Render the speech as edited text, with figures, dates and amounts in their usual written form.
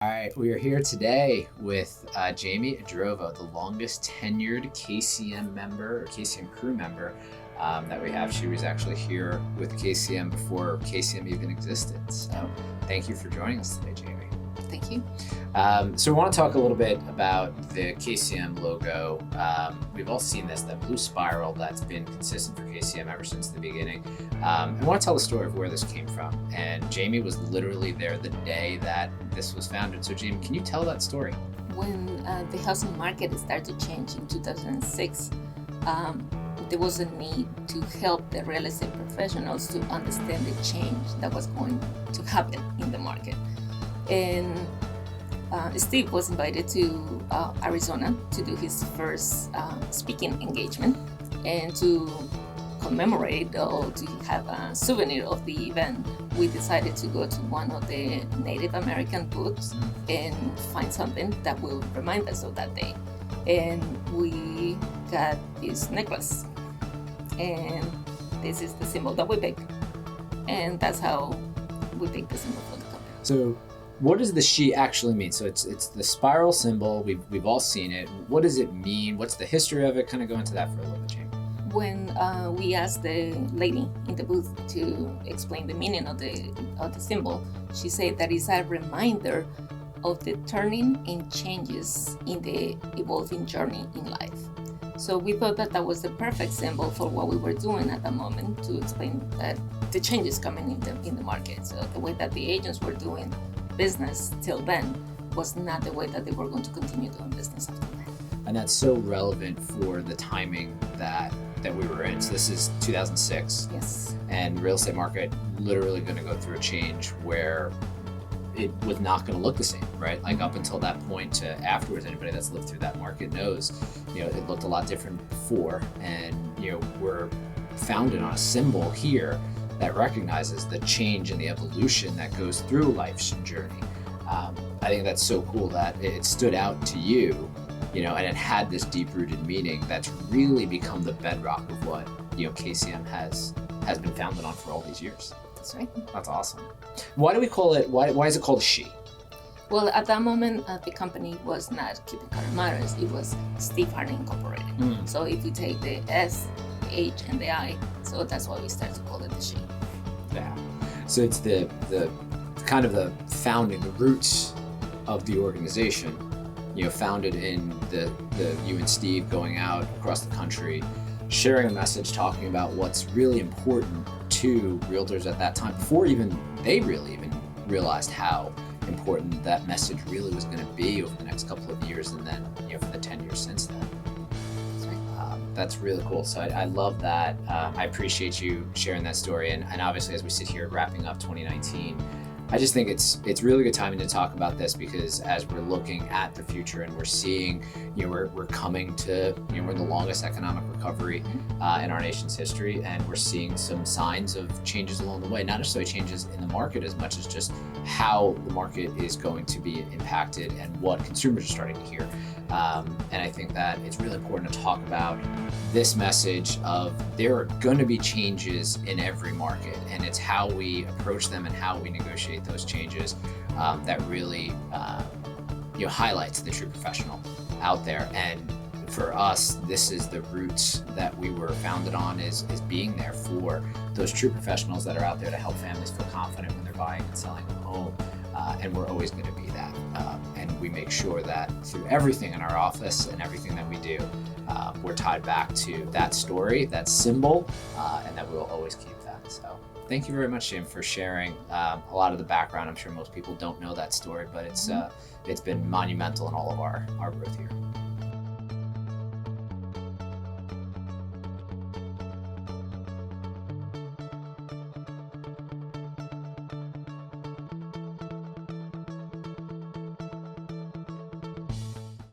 All right, we are here today with Jamie Adrovo, the longest tenured KCM member or KCM crew member that we have. She was actually here with KCM before KCM even existed. So thank you for joining us today, Jamie. Thank you. So we want to talk a little bit about the KCM logo. We've all seen this, that blue spiral that's been consistent for KCM ever since the beginning. I want to tell the story of where this came from. And Jamie was literally there the day that this was founded. So Jamie, can you tell that story? When the housing market started to change in 2006, there was a need to help the real estate professionals to understand the change that was going to happen in the market. And Steve was invited to Arizona to do his first speaking engagement, and to commemorate or to have a souvenir of the event, we decided to go to one of the Native American booths and find something that will remind us of that day. And we got this necklace, and this is the symbol that we picked, and that's how we picked the symbol for the company. So what does the SHI actually mean? So it's the spiral symbol. We've all seen it. What does it mean? What's the history of it? Kind of go into that for a little bit, Jamie. When we asked the lady in the booth to explain the meaning of the symbol, she said that it's a reminder of the turning and changes in the evolving journey in life. So we thought that that was the perfect symbol for what we were doing at the moment, to explain that the changes coming in the market. So the way that the agents were doing business till then was not the way that they were going to continue doing business after that. And that's so relevant for the timing that we were in. So this is 2006. Yes. And the real estate market literally going to go through a change where it was not going to look the same, right? Like up until that point to afterwards, anybody that's lived through that market knows, it looked a lot different before. And, we're founded on a symbol here that recognizes the change and the evolution that goes through life's journey. I think that's so cool that it stood out to you, and it had this deep-rooted meaning that's really become the bedrock of what KCM has been founded on for all these years. That's right. That's awesome. Why do we call it? Why is it called a SHI? Well, at that moment, the company was not Keeping Current Matters. It was Steve Harney Inc. So if you take the S, the H, and the I, so that's why we started to call it the SHI. Yeah. So it's the kind of the founding, the roots of the organization. Founded in the you and Steve going out across the country, sharing a message, talking about what's really important to realtors at that time, before even they really even realized how important that message really was going to be over the next couple of years, and then for the 10 years since then. That's right. That's really cool. So I love that. I appreciate you sharing that story, and obviously as we sit here wrapping up 2019, I just think it's really good timing to talk about this, because as we're looking at the future and we're seeing, we're coming to, we're in the longest economic recovery in our nation's history, and we're seeing some signs of changes along the way, not necessarily changes in the market as much as just how the market is going to be impacted and what consumers are starting to hear. And I think that it's really important to talk about this message of there are going to be changes in every market, and it's how we approach them and how we negotiate those changes that really highlights the true professional out there. And for us, this is the roots that we were founded on, is being there for those true professionals that are out there to help families feel confident when they're buying and selling a home. And we're always going to be that. And we make sure that through everything in our office and everything that we do, we're tied back to that story, that symbol, and that we will always keep that. So thank you very much, Jim, for sharing a lot of the background. I'm sure most people don't know that story, but it's been monumental in all of our growth here.